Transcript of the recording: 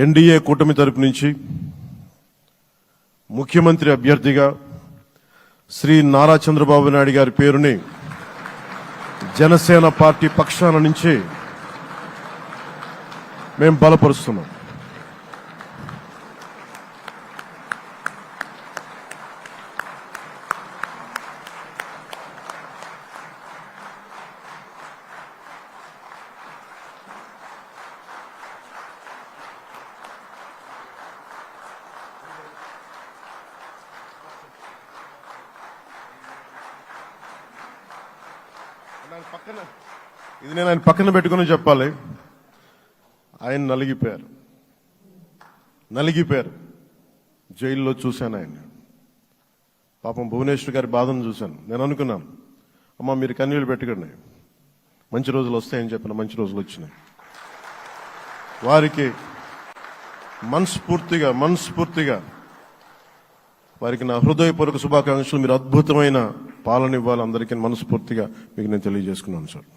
NDA కూటమి తరపు నుంచి ముఖ్యమంత్రి అభ్యర్థిగా శ్రీ నారా చంద్రబాబు నాయుడు గారి పేరుని జనసేన పార్టీ పక్షాన నుంచి మేము బలపరుస్తున్నాం. ఇది నేను ఆయన పక్కన పెట్టుకుని చెప్పాలి. ఆయన నలిగిపోయారు. జైల్లో చూశాను ఆయన. పాపం భువనేశ్వర్ గారి బాధను చూశాను. నేను అనుకున్నాను, అమ్మ మీరు కన్నీళ్ళు పెట్టకండి, మంచి రోజులు వస్తాయని చెప్పిన మంచి రోజులు వచ్చినాయి. వారికి మనస్ఫూర్తిగా వారికి నా హృదయపూర్వక శుభాకాంక్షలు. మీరు అద్భుతమైన పాలన ఇవ్వాలి అందరికీ మనస్ఫూర్తిగా మీకు నేను తెలియజేసుకున్నాను సార్.